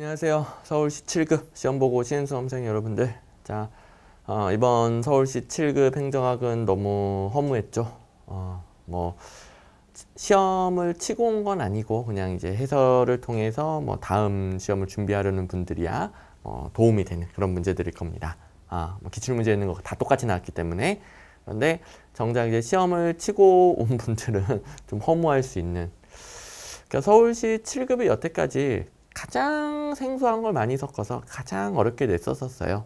안녕하세요. 서울시 7급 시험 보고 오신 수험생 여러분들. 자, 이번 서울시 7급 행정학은 너무 허무했죠. 뭐 시험을 치고 온 건 아니고 그냥 이제 해설을 통해서 뭐 다음 시험을 준비하려는 분들이야 도움이 되는 그런 문제들일 겁니다. 뭐 기출문제 있는 거 다 똑같이 나왔기 때문에. 그런데 정작 이제 시험을 치고 온 분들은 좀 허무할 수 있는. 그러니까 서울시 7급이 여태까지 가장 생소한 걸 많이 섞어서 가장 어렵게 냈었어요.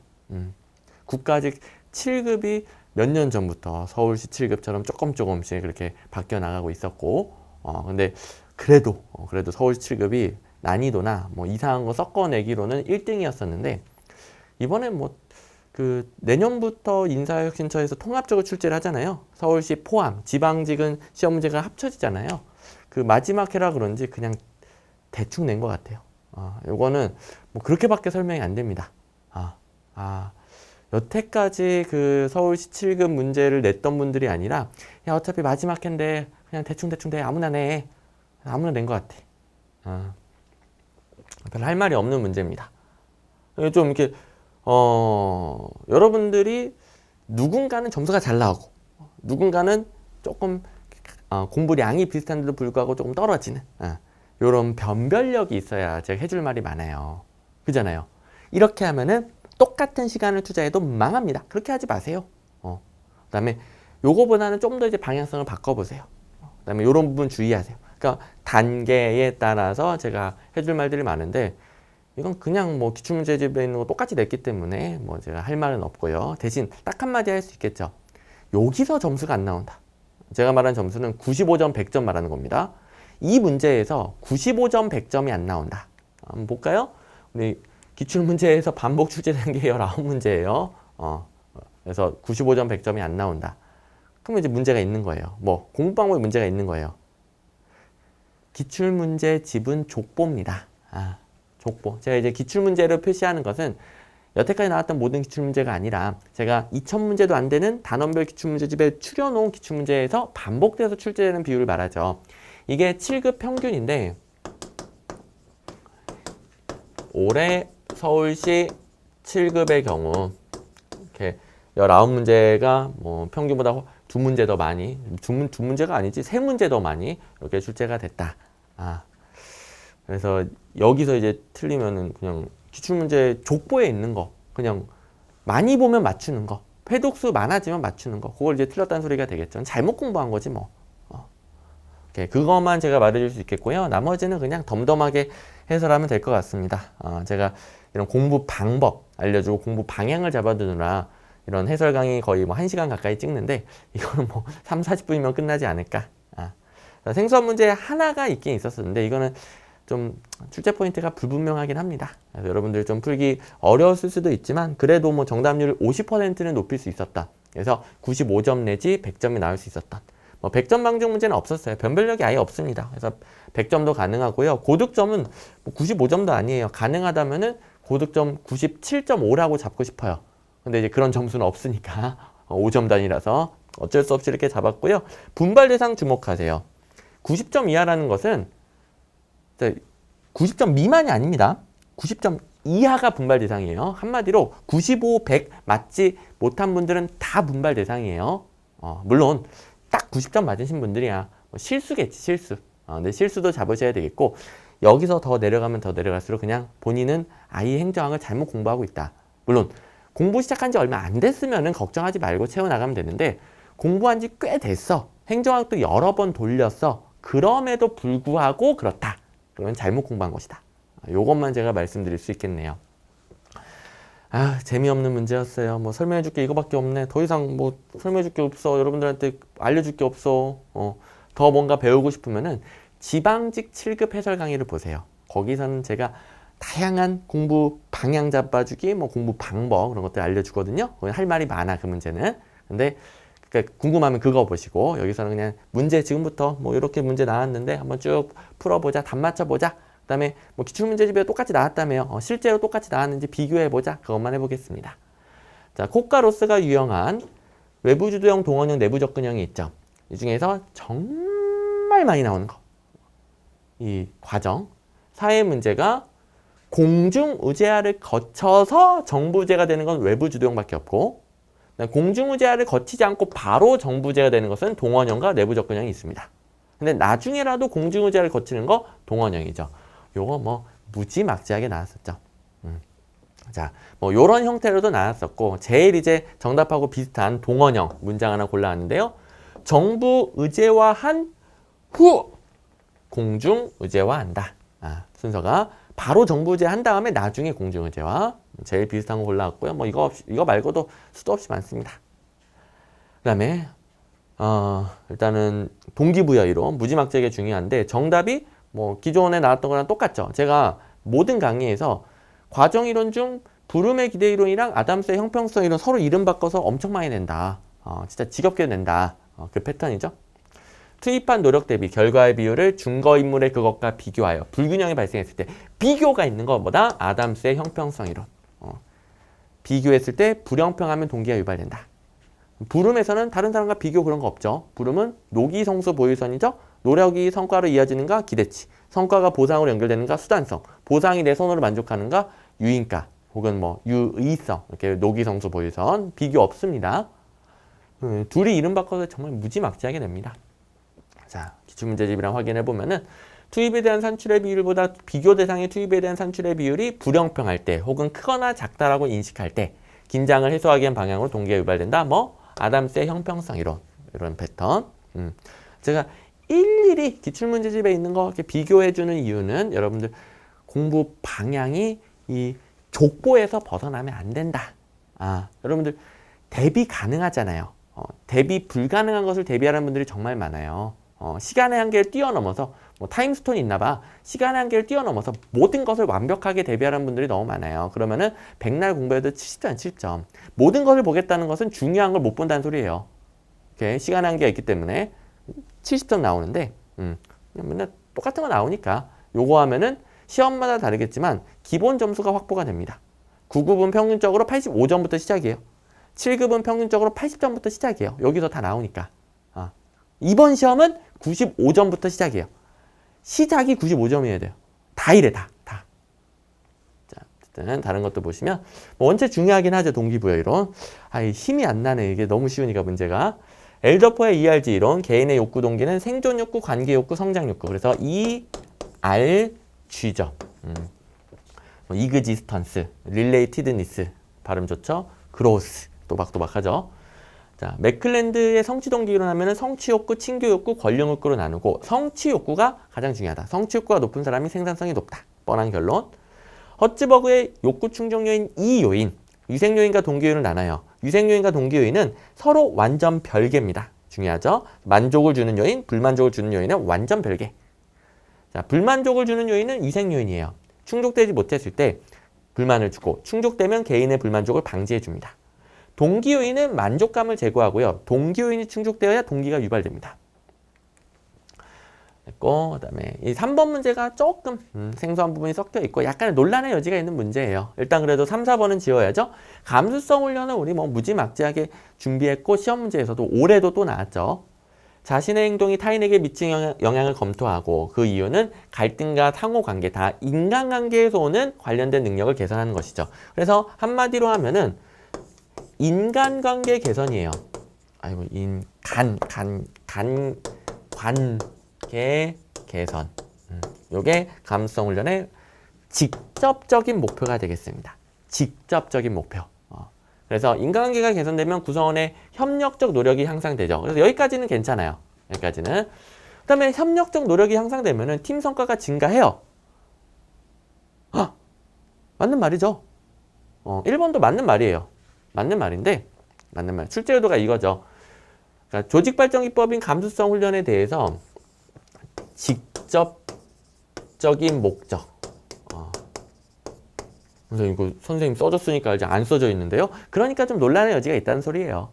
국가직 7급이 몇 년 전부터 서울시 7급처럼 조금씩 그렇게 바뀌어 나가고 있었고, 근데 그래도 서울시 7급이 난이도나 뭐 이상한 거 섞어내기로는 1등이었었는데, 이번엔 뭐 그 내년부터 인사혁신처에서 통합적으로 출제를 하잖아요. 서울시 포함, 지방직은 시험 문제가 합쳐지잖아요. 그 마지막 해라 그런지 그냥 대충 낸 것 같아요. 요거는 뭐 그렇게밖에 설명이 안 됩니다. 여태까지 그 서울시 7급 문제를 냈던 분들이 아니라, 야, 어차피 마지막 해인데 그냥 대충 돼. 아무나 내. 아무나 낸 것 같아. 별로 할 말이 없는 문제입니다. 좀 이렇게, 여러분들이 누군가는 점수가 잘 나오고, 누군가는 조금 공부량이 비슷한데도 불구하고 조금 떨어지는, 요런 변별력이 있어야 제가 해줄 말이 많아요. 그잖아요. 이렇게 하면은 똑같은 시간을 투자해도 망합니다. 그렇게 하지 마세요. 그다음에 요거보다는 좀 더 이제 방향성을 바꿔보세요. 그다음에 요런 부분 주의하세요. 그러니까 단계에 따라서 제가 해줄 말들이 많은데, 이건 그냥 뭐 기출문제집에 있는 거 똑같이 냈기 때문에 뭐 제가 할 말은 없고요. 대신 딱 한마디 할 수 있겠죠. 여기서 점수가 안 나온다. 제가 말한 점수는 95점, 100점 말하는 겁니다. 이 문제에서 95점, 100점이 안 나온다. 한번 볼까요? 우리 기출문제에서 반복 출제된 게 19문제예요. 그래서 95점, 100점이 안 나온다. 그러면 이제 문제가 있는 거예요. 뭐 공부 방법에 문제가 있는 거예요. 기출문제 집은 족보입니다. 족보. 제가 이제 기출문제를 표시하는 것은 여태까지 나왔던 모든 기출문제가 아니라 제가 2000문제도 안 되는 단원별 기출문제집에 추려놓은 기출문제에서 반복돼서 출제되는 비율을 말하죠. 이게 7급 평균인데, 올해 서울시 7급의 경우 이렇게 19문제가 뭐 평균보다 2문제 더 많이, 두 문제가 아니지 3문제 더 많이 이렇게 출제가 됐다. 그래서 여기서 이제 틀리면은 그냥 기출문제 족보에 있는 거 그냥 많이 보면 맞추는 거, 회독수 많아지면 맞추는 거, 그걸 이제 틀렸다는 소리가 되겠죠. 잘못 공부한 거지 뭐. 그것만 제가 말해줄 수 있겠고요. 나머지는 그냥 덤덤하게 해설하면 될 것 같습니다. 제가 이런 공부 방법 알려주고 공부 방향을 잡아두느라 이런 해설 강의 거의 뭐 1시간 가까이 찍는데, 이거는 뭐 3, 40분이면 끝나지 않을까. 생수한 문제 하나가 있긴 있었었는데, 이거는 좀 출제 포인트가 불분명하긴 합니다. 그래서 여러분들 좀 풀기 어려웠을 수도 있지만, 그래도 뭐 정답률 50%는 높일 수 있었다. 그래서 95점 내지 100점이 나올 수 있었다. 뭐 100점 방정 문제는 없었어요. 변별력이 아예 없습니다. 그래서 100점도 가능하고요. 고득점은 뭐 95점도 아니에요. 가능하다면은 고득점 97.5라고 잡고 싶어요. 근데 이제 그런 점수는 없으니까 5점 단위라서 어쩔 수 없이 이렇게 잡았고요. 분발 대상 주목하세요. 90점 이하라는 것은 90점 미만이 아닙니다. 90점 이하가 분발 대상이에요. 한마디로 95, 100 맞지 못한 분들은 다 분발 대상이에요. 물론 딱 90점 맞으신 분들이야 뭐 실수겠지, 실수. 근데 실수도 잡으셔야 되겠고, 여기서 더 내려가면 더 내려갈수록 그냥 본인은 아이 행정학을 잘못 공부하고 있다. 물론 공부 시작한 지 얼마 안 됐으면 걱정하지 말고 채워나가면 되는데, 공부한 지 꽤 됐어. 행정학도 여러 번 돌렸어. 그럼에도 불구하고 그렇다. 그러면 잘못 공부한 것이다. 요것만 제가 말씀드릴 수 있겠네요. 재미없는 문제였어요. 뭐 설명해줄 게 이거밖에 없네. 더 이상 뭐 설명해줄 게 없어. 여러분들한테 알려줄 게 없어. 더 뭔가 배우고 싶으면은 지방직 7급 해설 강의를 보세요. 거기서는 제가 다양한 공부 방향 잡아주기, 뭐 공부 방법 그런 것들 알려주거든요. 할 말이 많아, 그 문제는. 근데 그러니까 궁금하면 그거 보시고, 여기서는 그냥 문제 지금부터 뭐 이렇게 문제 나왔는데 한번 쭉 풀어보자, 답 맞춰보자. 그다음에 뭐 기출문제집에 똑같이 나왔다며요. 실제로 똑같이 나왔는지 비교해보자. 그것만 해보겠습니다. 자, 코카로스가 유형한 외부주도형, 동원형, 내부 접근형이 있죠. 이 중에서 정말 많이 나오는 거, 이 과정 사회 문제가 공중의제화를 거쳐서 정부제가 되는 건 외부주도형밖에 없고, 공중의제화를 거치지 않고 바로 정부제가 되는 것은 동원형과 내부접근형이 있습니다. 근데 나중에라도 공중의제화를 거치는 거 동원형이죠. 요거 뭐 무지막지하게 나왔었죠. 자, 뭐 요런 형태로도 나왔었고, 제일 이제 정답하고 비슷한 동원형 문장 하나 골라왔는데요. 정부 의제화한 후 공중 의제화한다. 순서가 바로 정부 의제한 다음에 나중에 공중 의제화. 제일 비슷한 거 골라왔고요. 뭐 이거 말고도 수도 없이 많습니다. 그다음에 일단은 동기부여 이론 무지막지하게 중요한데 정답이 뭐 기존에 나왔던 거랑 똑같죠. 제가 모든 강의에서 과정이론 중 브룸의 기대이론이랑 아담스의 형평성 이론 서로 이름 바꿔서 엄청 많이 낸다. 진짜 지겹게 낸다. 그 패턴이죠. 투입한 노력 대비 결과의 비율을 증거인물의 그것과 비교하여 불균형이 발생했을 때 비교가 있는 것보다 아담스의 형평성 이론. 비교했을 때 불형평하면 동기가 유발된다. 브룸에서는 다른 사람과 비교 그런 거 없죠. 브룸은 노기성수 보유선이죠. 노력이 성과로 이어지는가 기대치, 성과가 보상으로 연결되는가 수단성, 보상이 내 손으로 만족하는가 유인가 혹은 뭐 유의성 이렇게 노기성수 보유선 비교 없습니다. 둘이 이름 바꿔서 정말 무지막지하게 됩니다. 자, 기출문제집이랑 확인해 보면은 투입에 대한 산출의 비율보다 비교 대상의 투입에 대한 산출의 비율이 불형평할 때 혹은 크거나 작다라고 인식할 때 긴장을 해소하기 위한 방향으로 동기가 유발된다. 뭐 아담스의 형평성 이론 이런 패턴. 제가 일일이 기출문제집에 있는 거 이렇게 비교해 주는 이유는 여러분들 공부 방향이 이 족보에서 벗어나면 안 된다. 여러분들 대비 가능하잖아요. 대비 불가능한 것을 대비하는 분들이 정말 많아요. 시간의 한계를 뛰어넘어서 뭐 타임스톤이 있나 봐. 시간의 한계를 뛰어넘어서 모든 것을 완벽하게 대비하는 분들이 너무 많아요. 그러면은 백날 공부해도 70점, 70점. 모든 것을 보겠다는 것은 중요한 걸 못 본다는 소리예요. 이렇게 시간의 한계가 있기 때문에 70점 나오는데 맨날 똑같은 거 나오니까 요거 하면은 시험마다 다르겠지만 기본 점수가 확보가 됩니다. 9급은 평균적으로 85점부터 시작이에요. 7급은 평균적으로 80점부터 시작이에요. 여기서 다 나오니까. 이번 시험은 95점부터 시작이에요. 시작이 95점이어야 돼요. 다 이래, 다. 자, 어쨌든 다른 것도 보시면 뭐 원체 중요하긴 하죠. 동기부여 이론. 힘이 안 나네. 이게 너무 쉬우니까 문제가. 엘더퍼의 ERG 이론, 개인의 욕구 동기는 생존 욕구, 관계 욕구, 성장 욕구. 그래서 ERG죠. 이그지스턴스, 릴레이티드니스 발음 좋죠. 그로스 또박또박하죠. 자, 맥클랜드의 성취 동기 이론 하면은 성취 욕구, 친교 욕구, 권력 욕구로 나누고 성취 욕구가 가장 중요하다. 성취 욕구가 높은 사람이 생산성이 높다. 뻔한 결론. 허츠버그의 욕구 충족 요인 2요인, 위생 요인과 동기 요인을 나눠요. 위생 요인과 동기 요인은 서로 완전 별개입니다. 중요하죠. 만족을 주는 요인, 불만족을 주는 요인은 완전 별개. 자, 불만족을 주는 요인은 위생 요인이에요. 충족되지 못했을 때 불만을 주고 충족되면 개인의 불만족을 방지해 줍니다. 동기 요인은 만족감을 제고하고요. 동기 요인이 충족되어야 동기가 유발됩니다. 됐고, 그다음에 이 3번 문제가 조금 생소한 부분이 섞여 있고 약간의 논란의 여지가 있는 문제예요. 일단 그래도 3, 4번은 지워야죠. 감수성 훈련은 우리 뭐 무지막지하게 준비했고 시험 문제에서도 올해도 또 나왔죠. 자신의 행동이 타인에게 미치는 영향을 검토하고 그 이유는 갈등과 상호관계 다 인간관계에서 오는 관련된 능력을 개선하는 것이죠. 그래서 한마디로 하면은 인간관계 개선이에요. 관계 개선. 요게 감수성 훈련의 직접적인 목표가 되겠습니다. 직접적인 목표. 그래서 인간관계가 개선되면 구성원의 협력적 노력이 향상되죠. 그래서 여기까지는 괜찮아요. 여기까지는. 그 다음에 협력적 노력이 향상되면은 팀 성과가 증가해요. 맞는 말이죠. 1번도 맞는 말이에요. 맞는 말인데, 맞는 말. 출제 의도가 이거죠. 그러니까 조직발전기법인 감수성 훈련에 대해서 직접적인 목적. 그래서 이거 선생님 써줬으니까 알지 안 써져 있는데요. 그러니까 좀 논란의 여지가 있다는 소리예요.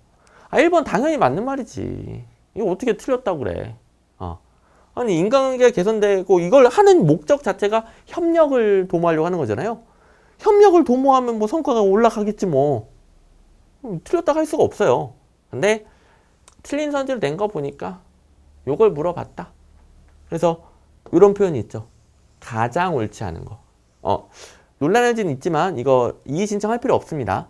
1번 당연히 맞는 말이지. 이거 어떻게 틀렸다고 그래. 아니 인간관계가 개선되고 이걸 하는 목적 자체가 협력을 도모하려고 하는 거잖아요. 협력을 도모하면 뭐 성과가 올라가겠지 뭐. 틀렸다고 할 수가 없어요. 근데 틀린 선지를 낸 거 보니까 요걸 물어봤다. 그래서 이런 표현이 있죠. 가장 옳지 않은 거. 논란의 여지는 있지만 이거 이의 신청할 필요 없습니다.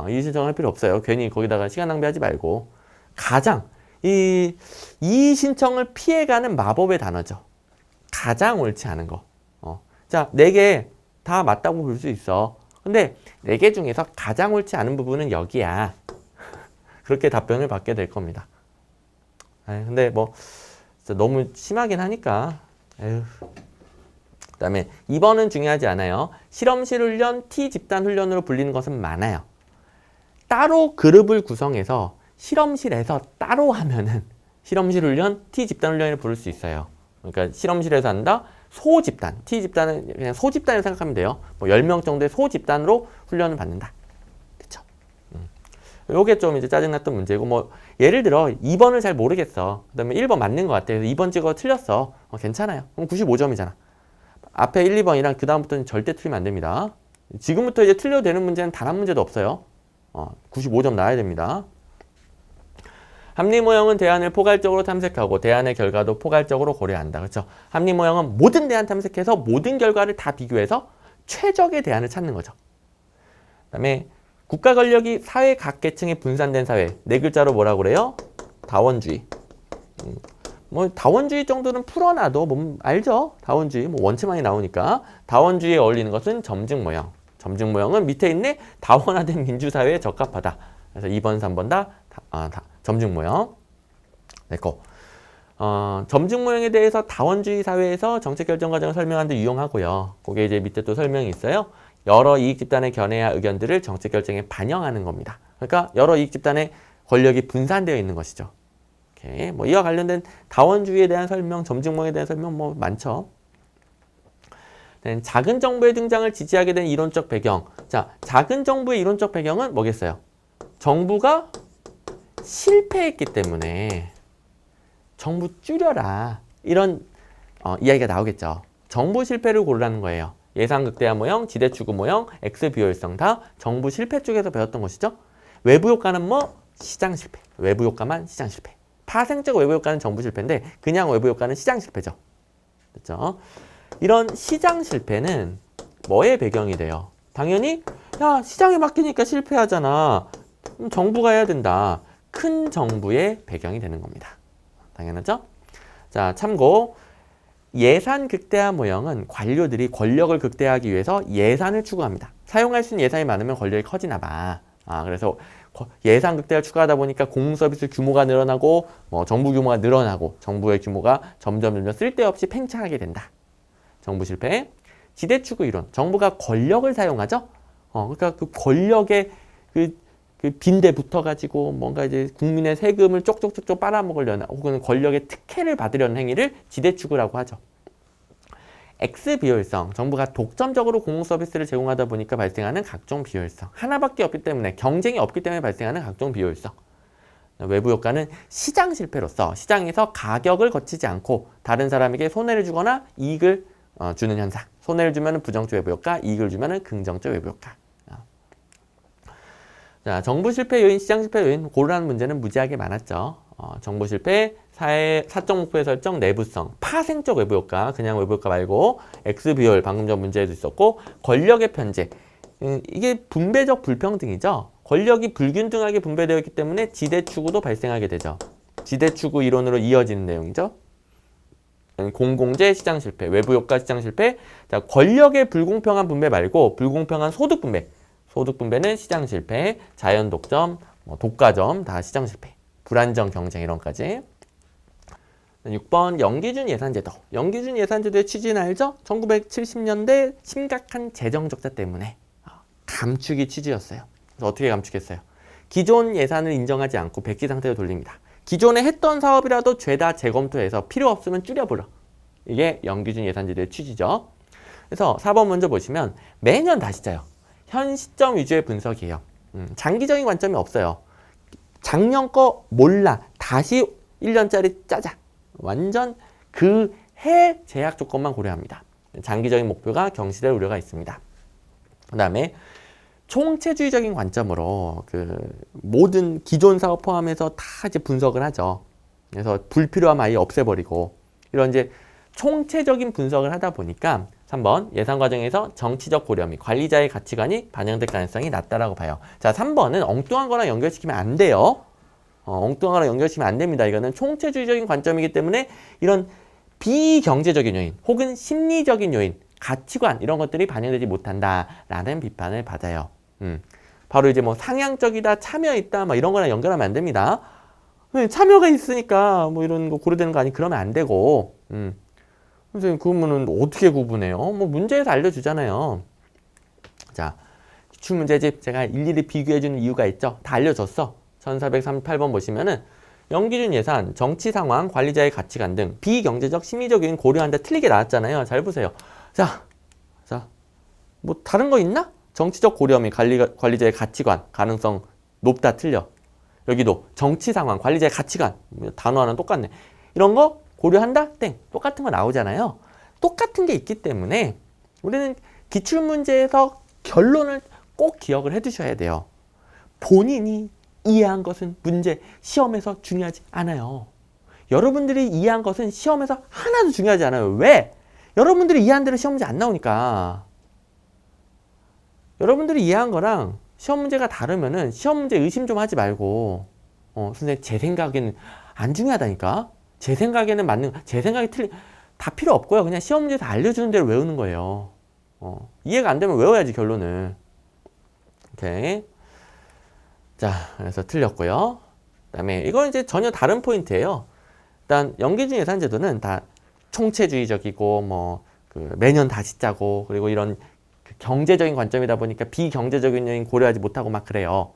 이의 신청할 필요 없어요. 괜히 거기다가 시간 낭비하지 말고. 가장 이의 신청을 피해가는 마법의 단어죠. 가장 옳지 않은 거. 자, 4개 다 맞다고 볼 수 있어. 근데 4개 중에서 가장 옳지 않은 부분은 여기야. 그렇게 답변을 받게 될 겁니다. 근데 뭐 진짜 너무 심하긴 하니까. 에휴. 그다음에 2번은 중요하지 않아요. 실험실 훈련, T 집단 훈련으로 불리는 것은 많아요. 따로 그룹을 구성해서 실험실에서 따로 하면은 실험실 훈련, T 집단 훈련을 부를 수 있어요. 그러니까 실험실에서 한다. 소집단, T 집단은 그냥 소집단을 생각하면 돼요. 뭐 10명 정도의 소집단으로 훈련을 받는다. 그쵸? 요게 좀 이제 짜증났던 문제고, 뭐 예를 들어 2번을 잘 모르겠어. 그 다음에 1번 맞는 것 같아. 2번 찍어 틀렸어. 괜찮아요. 그럼 95점이잖아. 앞에 1, 2번이랑 그 다음부터는 절대 틀리면 안 됩니다. 지금부터 이제 틀려도 되는 문제는 단 한 문제도 없어요. 95점 나와야 됩니다. 합리 모형은 대안을 포괄적으로 탐색하고 대안의 결과도 포괄적으로 고려한다. 그렇죠? 합리 모형은 모든 대안 탐색해서 모든 결과를 다 비교해서 최적의 대안을 찾는 거죠. 그다음에 국가 권력이 사회 각 계층에 분산된 사회. 4글자로 뭐라고 그래요? 다원주의. 뭐 다원주의 정도는 풀어놔도 뭐 알죠? 다원주의 뭐 원체 많이 나오니까. 다원주의에 어울리는 것은 점증 모형. 점증 모형은 밑에 있네. 다원화된 민주사회에 적합하다. 그래서 2번, 3번 다 점증 모형. 됐고. 점증 모형에 대해서 다원주의 사회에서 정책 결정 과정을 설명하는 데 유용하고요. 그게 이제 밑에 또 설명이 있어요. 여러 이익 집단의 견해와 의견들을 정책 결정에 반영하는 겁니다. 그러니까 여러 이익 집단의 권력이 분산되어 있는 것이죠. 오케이. 뭐 이와 관련된 다원주의에 대한 설명, 점증 모형에 대한 설명 뭐 많죠. 작은 정부의 등장을 지지하게 된 이론적 배경. 자, 작은 정부의 이론적 배경은 뭐겠어요? 정부가 실패했기 때문에 정부 줄여라. 이런 이야기가 나오겠죠. 정부 실패를 고르라는 거예요. 예산 극대화 모형, 지대 추구 모형, X 비효율성 다 정부 실패 쪽에서 배웠던 것이죠. 외부 효과는 뭐? 시장 실패. 외부 효과만 시장 실패. 파생적 외부 효과는 정부 실패인데 그냥 외부 효과는 시장 실패죠. 그렇죠? 이런 시장 실패는 뭐의 배경이 돼요? 당연히 야, 시장에 맡기니까 실패하잖아. 그럼 정부가 해야 된다. 큰 정부의 배경이 되는 겁니다. 당연하죠? 자, 참고 예산 극대화 모형은 관료들이 권력을 극대화하기 위해서 예산을 추구합니다. 사용할 수 있는 예산이 많으면 권력이 커지나 봐. 그래서 예산 극대화를 추구하다 보니까 공서비스 규모가 늘어나고 뭐 정부 규모가 늘어나고 정부의 규모가 점점 쓸데없이 팽창하게 된다. 정부 실패. 지대 추구 이론. 정부가 권력을 사용하죠. 그러니까 그 권력의 그 빈대 붙어가지고 뭔가 이제 국민의 세금을 쪽쪽쪽쪽 빨아먹으려는 혹은 권력의 특혜를 받으려는 행위를 지대 추구라고 하죠. X 비효율성. 정부가 독점적으로 공공 서비스를 제공하다 보니까 발생하는 각종 비효율성. 하나밖에 없기 때문에 경쟁이 없기 때문에 발생하는 각종 비효율성. 외부 효과는 시장 실패로서 시장에서 가격을 거치지 않고 다른 사람에게 손해를 주거나 이익을 주는 현상. 손해를 주면 부정적 외부 효과, 이익을 주면 긍정적 외부 효과. 자, 정부 실패 요인, 시장 실패 요인 고르라는 문제는 무지하게 많았죠. 정부 실패, 사적 목표의 설정, 내부성, 파생적 외부 효과, 그냥 외부 효과 말고 X 비율, 방금 전 문제에도 있었고 권력의 편제. 이게 분배적 불평등이죠. 권력이 불균등하게 분배되어 있기 때문에 지대 추구도 발생하게 되죠. 지대 추구 이론으로 이어지는 내용이죠. 공공재 시장 실패, 외부 효과 시장 실패. 자, 권력의 불공평한 분배 말고 불공평한 소득 분배. 소득 분배는 시장 실패, 자연 독점, 독과점 다 시장 실패, 불안정 경쟁 이런까지. 6번 연기준 예산제도. 연기준 예산제도의 취지는 알죠? 1970년대 심각한 재정 적자 때문에 감축이 취지였어요. 그래서 어떻게 감축했어요? 기존 예산을 인정하지 않고 백지 상태로 돌립니다. 기존에 했던 사업이라도 죄다 재검토해서 필요 없으면 줄여버려. 이게 연기준 예산제도의 취지죠. 그래서 4번 먼저 보시면 매년 다시 짜요. 현 시점 위주의 분석이에요. 장기적인 관점이 없어요. 작년 거 몰라. 다시 1년짜리 짜자. 완전 그 해 제약 조건만 고려합니다. 장기적인 목표가 경시될 우려가 있습니다. 그 다음에 총체주의적인 관점으로 그 모든 기존 사업 포함해서 다 이제 분석을 하죠. 그래서 불필요함 아예 없애버리고 이런 이제 총체적인 분석을 하다 보니까 3번 예산 과정에서 정치적 고려 및 관리자의 가치관이 반영될 가능성이 낮다라고 봐요. 자, 3번은 엉뚱한 거랑 연결시키면 안 돼요. 엉뚱한 거랑 연결시키면 안 됩니다. 이거는 총체주의적인 관점이기 때문에 이런 비경제적인 요인 혹은 심리적인 요인, 가치관 이런 것들이 반영되지 못한다라는 비판을 받아요. 바로 이제 뭐 상향적이다, 참여 있다, 막 이런 거랑 연결하면 안 됩니다. 참여가 있으니까 뭐 이런 거 고려되는 거 아니 그러면 안 되고. 선생님 그러면은 어떻게 구분해요? 뭐 문제에서 알려주잖아요. 자, 기출문제집 제가 일일이 비교해주는 이유가 있죠. 다 알려줬어. 1438번 보시면은 연기준 예산, 정치 상황, 관리자의 가치관 등 비경제적 심리적 요인 고려한다 틀리게 나왔잖아요. 잘 보세요. 자, 뭐 다른 거 있나? 정치적 고려 및 관리자의 가치관 가능성 높다 틀려. 여기도 정치 상황, 관리자의 가치관 단어 하나는 똑같네. 이런 거 고려한다? 땡. 똑같은 거 나오잖아요. 똑같은 게 있기 때문에 우리는 기출문제에서 결론을 꼭 기억을 해두셔야 돼요. 본인이 이해한 것은 문제, 시험에서 중요하지 않아요. 여러분들이 이해한 것은 시험에서 하나도 중요하지 않아요. 왜? 여러분들이 이해한 대로 시험 문제 안 나오니까. 여러분들이 이해한 거랑 시험 문제가 다르면은 시험 문제 의심 좀 하지 말고 선생님 제 생각에는 안 중요하다니까. 제 생각에는 맞는, 제 생각이 다 필요 없고요. 그냥 시험 문제에서 알려주는 대로 외우는 거예요. 이해가 안 되면 외워야지 결론을. 오케이. 자, 그래서 틀렸고요. 그다음에 이건 이제 전혀 다른 포인트예요. 일단 연기준 예산제도는 다 총체주의적이고 뭐 매년 다시 짜고 그리고 이런 경제적인 관점이다 보니까 비경제적인 요인 고려하지 못하고 막 그래요.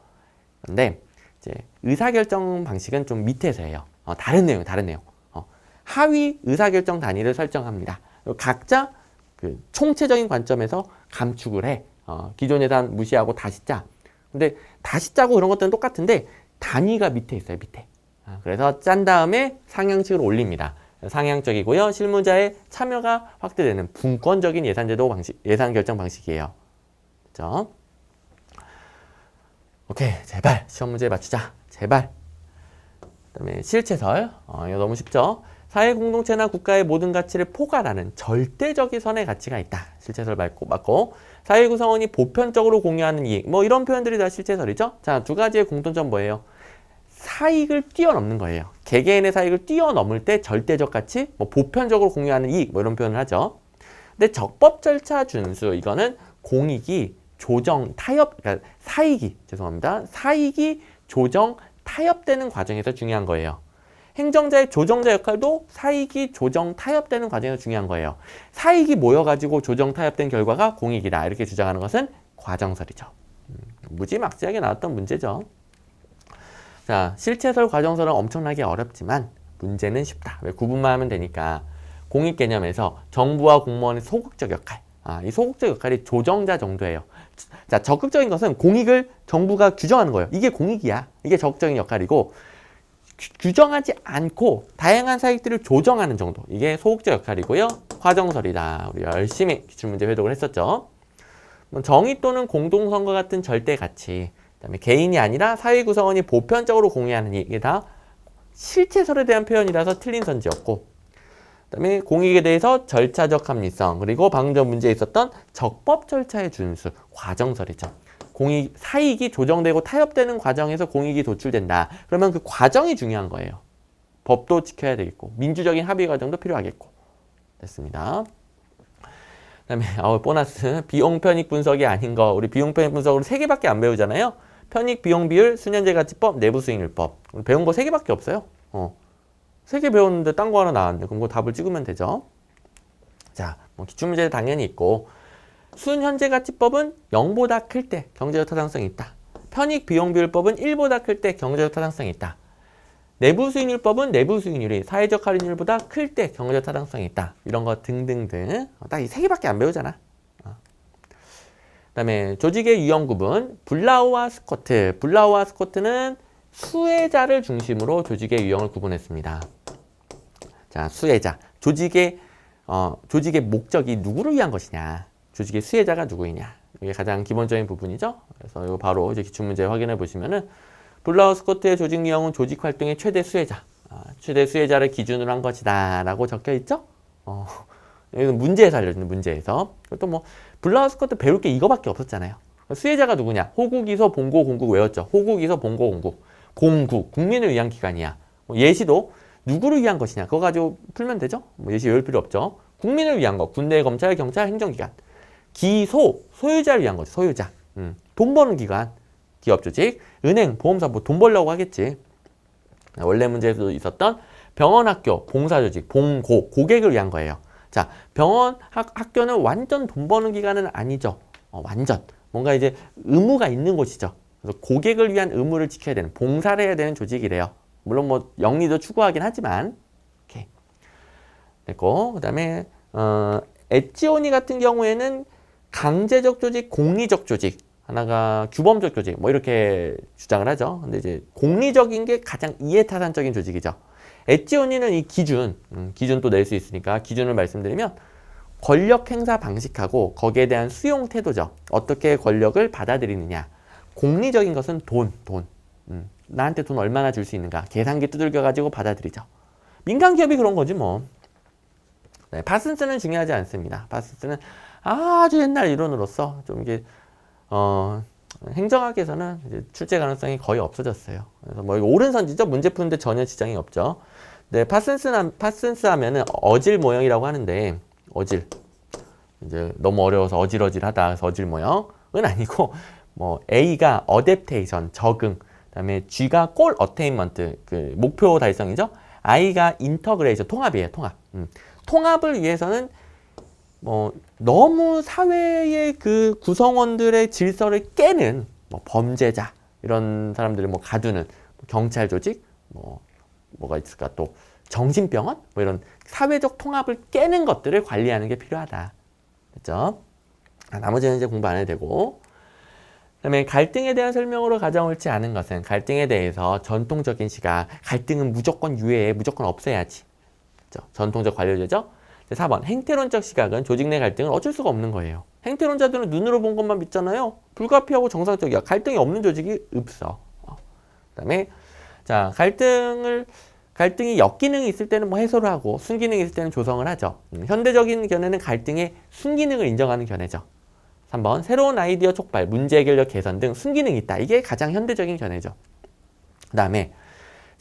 그런데 이제 의사결정 방식은 좀 밑에서 해요. 다른 내용. 하위 의사결정 단위를 설정합니다. 각자 그 총체적인 관점에서 감축을 해. 기존 예산 무시하고 다시 짜. 근데 다시 짜고 그런 것들은 똑같은데 단위가 밑에 있어요. 밑에. 그래서 짠 다음에 상향식으로 올립니다. 상향적이고요. 실무자의 참여가 확대되는 분권적인 예산제도 방식, 예산 결정 방식이에요. 그렇죠? 오케이, 제발 시험 문제 맞추자. 제발. 그다음에 실체설. 이거 너무 쉽죠? 사회 공동체나 국가의 모든 가치를 포괄하는 절대적인 선의 가치가 있다. 실체설 맞고. 사회 구성원이 보편적으로 공유하는 이익. 뭐 이런 표현들이 다 실체설이죠. 자, 두 가지의 공통점 뭐예요? 사익을 뛰어넘는 거예요. 개개인의 사익을 뛰어넘을 때 절대적 가치, 뭐 보편적으로 공유하는 이익, 뭐 이런 표현을 하죠. 근데 적법 절차 준수, 이거는 공익이 조정, 타협, 그러니까 사익이 조정, 타협되는 과정에서 중요한 거예요. 행정자의 조정자 역할도 사익이 조정, 타협되는 과정에서 중요한 거예요. 사익이 모여가지고 조정, 타협된 결과가 공익이다. 이렇게 주장하는 것은 과정설이죠. 무지막지하게 나왔던 문제죠. 자, 실체설, 과정설은 엄청나게 어렵지만 문제는 쉽다. 왜? 구분만 하면 되니까. 공익 개념에서 정부와 공무원의 소극적 역할. 이 소극적 역할이 조정자 정도예요. 자, 적극적인 것은 공익을 정부가 규정하는 거예요. 이게 공익이야. 이게 적극적인 역할이고, 규정하지 않고 다양한 사익들을 조정하는 정도. 이게 소극적 역할이고요. 과정설이다. 우리 열심히 기출문제 회독을 했었죠. 정의 또는 공동선거 같은 절대 가치. 그다음에 개인이 아니라 사회 구성원이 보편적으로 공유하는 이게 다 실체설에 대한 표현이라서 틀린 선지였고, 그다음에 공익에 대해서 절차적 합리성, 그리고 방금 전 문제에 있었던 적법 절차의 준수, 과정설이죠. 공익, 사익이 조정되고 타협되는 과정에서 공익이 도출된다. 그러면 그 과정이 중요한 거예요. 법도 지켜야 되겠고, 민주적인 합의 과정도 필요하겠고. 됐습니다. 그다음에 보너스, 비용 편익 분석이 아닌 거. 우리 비용 편익 분석으로 3개밖에 안 배우잖아요. 편익 비용 비율, 순현재 가치법, 내부 수익률법. 배운 거 3개밖에 없어요. 3개 배웠는데 딴 거 하나 나왔는데 그럼 그 답을 찍으면 되죠. 자, 뭐 기출문제 당연히 있고, 순현재 가치법은 0보다 클 때 경제적 타당성이 있다. 편익 비용 비율법은 1보다 클 때 경제적 타당성이 있다. 내부 수익률법은 내부 수익률이 사회적 할인율보다 클 때 경제적 타당성이 있다. 이런 거 등등등. 딱 이 3개밖에 안 배우잖아. 그다음에 조직의 유형 구분, 블라우와 스코트. 블라우와 스코트는 수혜자를 중심으로 조직의 유형을 구분했습니다. 자, 수혜자. 조직의 목적이 누구를 위한 것이냐. 조직의 수혜자가 누구이냐. 이게 가장 기본적인 부분이죠. 그래서 이거 바로 이제 기출문제 확인해 보시면은 블라우 스코트의 조직 유형은 조직 활동의 최대 수혜자. 최대 수혜자를 기준으로 한 것이다. 라고 적혀 있죠. 여기는 문제에서 알려주는 문제에서. 또 뭐 블라우스 커트 배울 게 이거밖에 없었잖아요. 수혜자가 누구냐? 호국이서 본고 공국 외웠죠. 호국이서 본고 공국. 공국, 국민을 위한 기관이야. 뭐 예시도 누구를 위한 것이냐? 그거 가지고 풀면 되죠? 뭐 예시 외울 필요 없죠. 국민을 위한 것. 군대, 검찰, 경찰, 행정기관. 기소, 소유자를 위한 거죠. 소유자. 돈 버는 기관. 기업 조직. 은행, 보험사 뭐 돈 벌려고 하겠지. 원래 문제에도 있었던 병원, 학교, 봉사 조직, 봉고, 고객을 위한 거예요. 자, 병원, 학교는 완전 돈 버는 기관은 아니죠. 완전. 뭔가 이제 의무가 있는 곳이죠. 그래서 고객을 위한 의무를 지켜야 되는, 봉사를 해야 되는 조직이래요. 물론 뭐 영리도 추구하긴 하지만. 오케이. 됐고, 그 다음에 엣지오니 같은 경우에는 강제적 조직, 공리적 조직, 하나가 규범적 조직, 뭐 이렇게 주장을 하죠. 근데 이제 공리적인 게 가장 이해타산적인 조직이죠. 엣지오니는 이 기준 또 낼 수 있으니까 기준을 말씀드리면 권력 행사 방식하고 거기에 대한 수용 태도죠. 어떻게 권력을 받아들이느냐. 공리적인 것은 돈. 나한테 돈 얼마나 줄 수 있는가. 계산기 두들겨가지고 받아들이죠. 민간 기업이 그런 거지 뭐. 네, 파슨스는 중요하지 않습니다. 파슨스는 아주 옛날 이론으로서 좀 이게 행정학에서는 이제 출제 가능성이 거의 없어졌어요. 그래서 뭐 이거 옳은 선지죠. 문제 푸는데 전혀 지장이 없죠. 네, 파슨스 하면은 어질 모형이라고 하는데 어질 이제 너무 어려워서 어질어질하다 그래서 어질 모형은 아니고 뭐 A가 어댑테이션 적응, 그다음에 G가 골 어테인먼트 그 목표 달성이죠. I가 인터그레이션 통합이에요. 통합. 통합을 위해서는 뭐 너무 사회의 그 구성원들의 질서를 깨는 뭐 범죄자 이런 사람들을 뭐 가두는 경찰 조직 뭐가 있을까 또 정신병원 뭐 이런 사회적 통합을 깨는 것들을 관리하는 게 필요하다. 됐죠? 나머지는 이제 공부 안 해도 되고. 그다음에 갈등에 대한 설명으로 가장 옳지 않은 것은 갈등에 대해서 전통적인 시각, 갈등은 무조건 유예해, 무조건 없애야지. 그렇죠? 전통적 관료제죠. 4번 행태론적 시각은 조직 내 갈등을 어쩔 수가 없는 거예요. 행태론자들은 눈으로 본 것만 믿잖아요. 불가피하고 정상적이야. 갈등이 없는 조직이 없어. 그다음에 자 갈등이 역기능이 있을 때는 뭐 해소를 하고 순기능이 있을 때는 조성을 하죠. 현대적인 견해는 갈등의 순기능을 인정하는 견해죠. 3번 새로운 아이디어 촉발, 문제 해결력 개선 등 순기능이 있다. 이게 가장 현대적인 견해죠. 그 다음에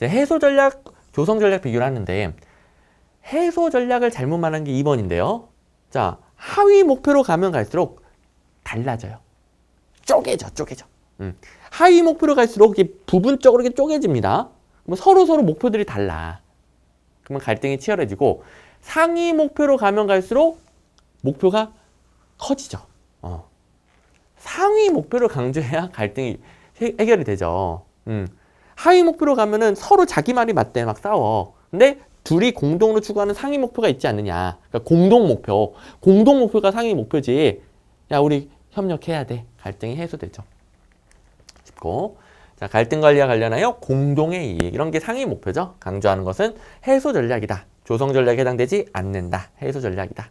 해소 전략, 조성 전략 비교를 하는데 해소 전략을 잘못 말한 게 2번인데요. 자, 하위 목표로 가면 갈수록 달라져요. 쪼개져. 하위 목표로 갈수록 이게 부분적으로 이렇게 쪼개집니다. 그럼 서로 목표들이 달라. 그러면 갈등이 치열해지고 상위 목표로 가면 갈수록 목표가 커지죠. 상위 목표를 강조해야 갈등이 해결이 되죠. 하위 목표로 가면은 서로 자기 말이 맞대 막 싸워. 근데 둘이 공동으로 추구하는 상위 목표가 있지 않느냐. 그러니까 공동 목표가 상위 목표지. 야, 우리 협력해야 돼. 갈등이 해소되죠. 쉽고. 자, 갈등 관리와 관련하여 공동의 이익. 이런 게 상위 목표죠. 강조하는 것은 해소 전략이다. 조성 전략에 해당되지 않는다. 해소 전략이다.